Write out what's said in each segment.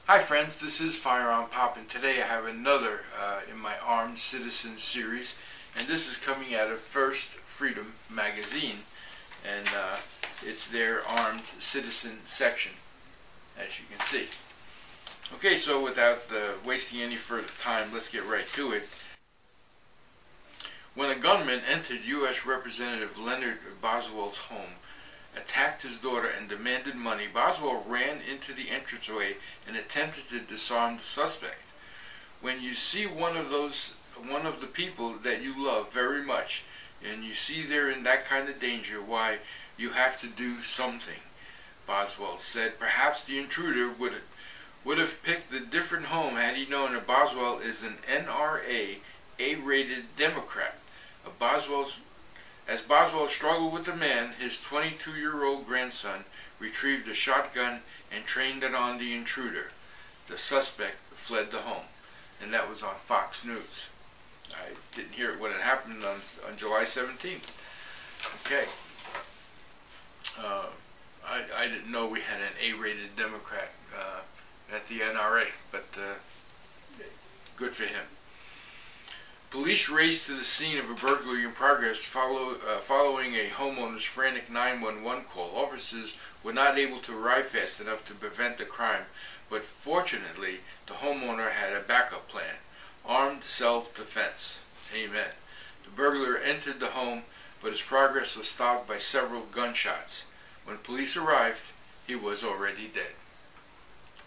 Hi friends, this is FirearmPop, and today I have another in my Armed Citizen series, and this is coming out of First Freedom magazine, and it's their Armed Citizen section, as you can see. Okay, so without wasting any further time, let's get right to it. When a gunman entered U.S. Representative Leonard Boswell's home, attacked his daughter, and demanded money, Boswell ran into the entranceway and attempted to disarm the suspect. When you see one of the people that you love very much, and you see they're in that kind of danger, why, you have to do something, Boswell said. Perhaps the intruder would have picked a different home had he known that Boswell is an NRA A-rated Democrat. As Boswell struggled with the man, his 22-year-old grandson retrieved a shotgun and trained it on the intruder. The suspect fled the home, and that was on Fox News. I didn't hear it when it happened on July 17th. Okay. I didn't know we had an A-rated Democrat at the NRA, but good for him. Police raced to the scene of a burglary in progress following a homeowner's frantic 911 call. Officers were not able to arrive fast enough to prevent the crime, but fortunately, the homeowner had a backup plan: armed self-defense. Amen. The burglar entered the home, but his progress was stopped by several gunshots. When police arrived, he was already dead.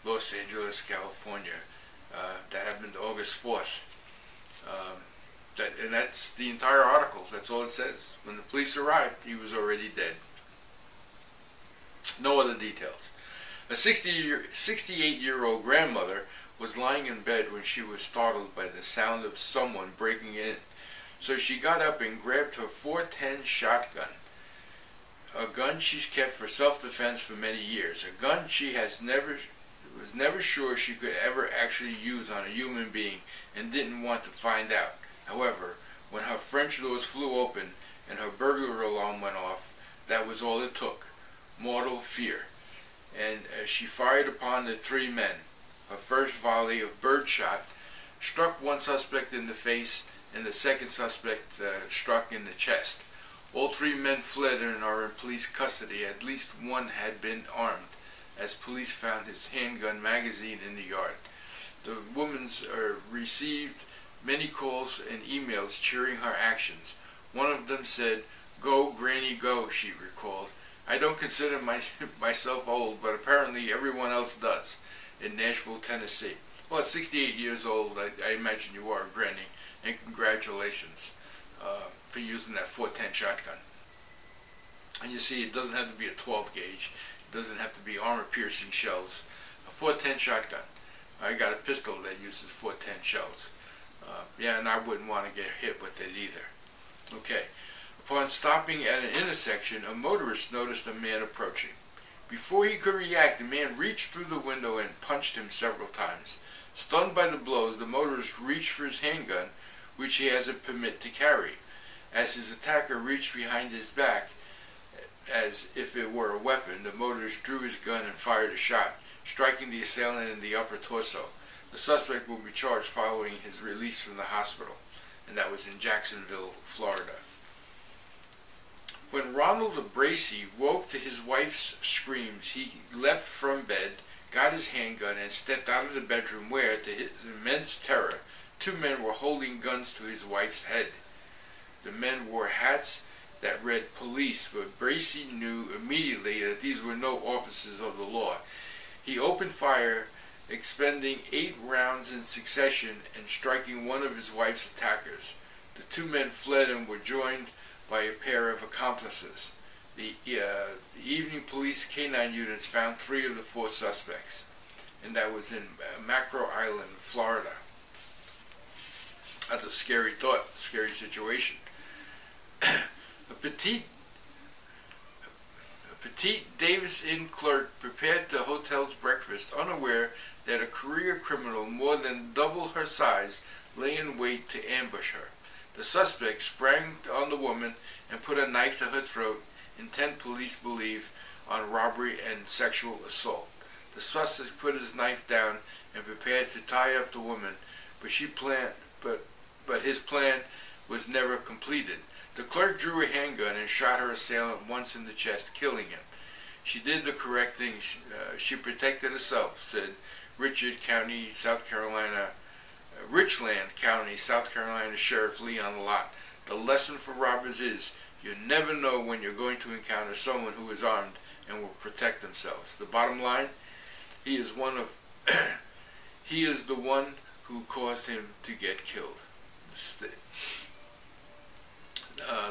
Los Angeles, California. That happened August 4th. And that's the entire article. That's all it says. When the police arrived, he was already dead. No other details. A 68-year-old grandmother was lying in bed when she was startled by the sound of someone breaking in. So she got up and grabbed her .410 shotgun, a gun she's kept for self-defense for many years, a gun she was never sure she could ever actually use on a human being and didn't want to find out. However, when her French doors flew open and her burglar alarm went off, that was all it took: mortal fear. And as she fired upon the three men, her first volley of birdshot struck one suspect in the face, and the second suspect struck in the chest. All three men fled and are in police custody. At least one had been armed, as police found his handgun magazine in the yard. The woman's received many calls and emails cheering her actions. One of them said, "Go, Granny, go," she recalled. "I don't consider myself old, but apparently everyone else does," in Nashville, Tennessee. Well, at 68 years old, I imagine you are, Granny, and congratulations for using that .410 shotgun. And you see, it doesn't have to be a 12 gauge. It doesn't have to be armor-piercing shells. A .410 shotgun. I got a pistol that uses .410 shells. Yeah, and I wouldn't want to get hit with it either. Okay. Upon stopping at an intersection, a motorist noticed a man approaching. Before he could react, the man reached through the window and punched him several times. Stunned by the blows, the motorist reached for his handgun, which he has a permit to carry. As his attacker reached behind his back, as if it were a weapon, the motorist drew his gun and fired a shot, striking the assailant in the upper torso. The suspect will be charged following his release from the hospital, and that was in Jacksonville, Florida. When Ronald Bracey woke to his wife's screams, he leapt from bed, got his handgun, and stepped out of the bedroom where, to his immense terror, two men were holding guns to his wife's head. The men wore hats that read "police," but Bracey knew immediately that these were no officers of the law. He opened fire, expending 8 rounds in succession and striking one of his wife's attackers. The two men fled and were joined by a pair of accomplices. The evening police canine units found 3 of the 4 suspects, and that was in Macro Island, Florida. That's a scary thought, scary situation. A petite Davis Inn clerk prepared the hotel's breakfast, unaware that a career criminal more than double her size lay in wait to ambush her. The suspect sprang on the woman and put a knife to her throat, intent police believe on robbery and sexual assault. The suspect put his knife down and prepared to tie up the woman, but his plan was never completed. The clerk drew a handgun and shot her assailant once in the chest, killing him. She did the correct thing. She protected herself, said Richland County, South Carolina Sheriff Leon Lott. The lesson for robbers is, you never know when you're going to encounter someone who is armed and will protect themselves. The bottom line, he is the one who caused him to get killed.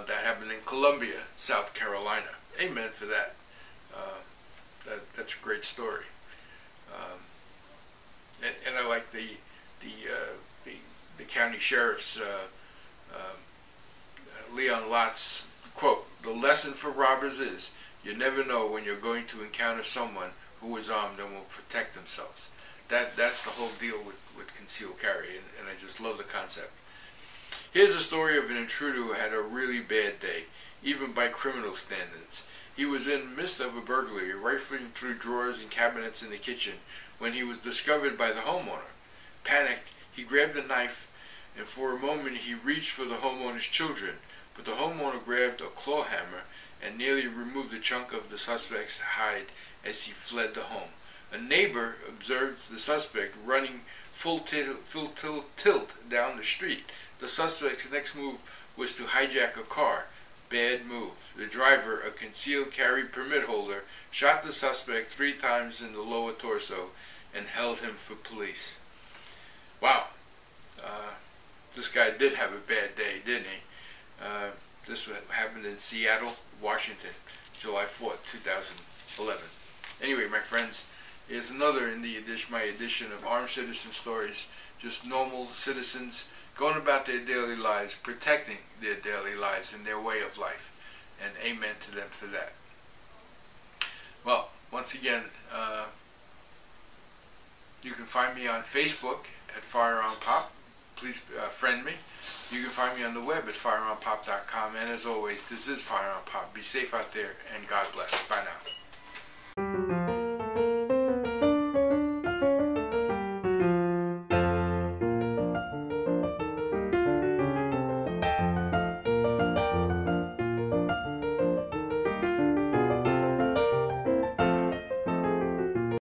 That happened in Columbia, South Carolina. Amen for that. That's a great story. And I like the county sheriff's Leon Lott's quote: "The lesson for robbers is, you never know when you're going to encounter someone who is armed and will protect themselves." That's the whole deal with concealed carry, and I just love the concept. Here's a story of an intruder who had a really bad day, even by criminal standards. He was in the midst of a burglary, rifling through drawers and cabinets in the kitchen, when he was discovered by the homeowner. Panicked, he grabbed a knife, and for a moment he reached for the homeowner's children, but the homeowner grabbed a claw hammer and nearly removed a chunk of the suspect's hide as he fled the home. A neighbor observed the suspect running full tilt down the street. The suspect's next move was to hijack a car. Bad move. The driver, a concealed carry permit holder, shot the suspect 3 times in the lower torso and held him for police. Wow. This guy did have a bad day, didn't he? This happened in Seattle, Washington, July 4th, 2011. Anyway, my friends, here's another in my edition of Armed Citizen Stories. Just normal citizens going about their daily lives, protecting their daily lives and their way of life. And amen to them for that. Well, once again, you can find me on Facebook at FirearmPop. Please friend me. You can find me on the web at FirearmPop.com. And as always, this is FirearmPop. Be safe out there, and God bless. Bye now.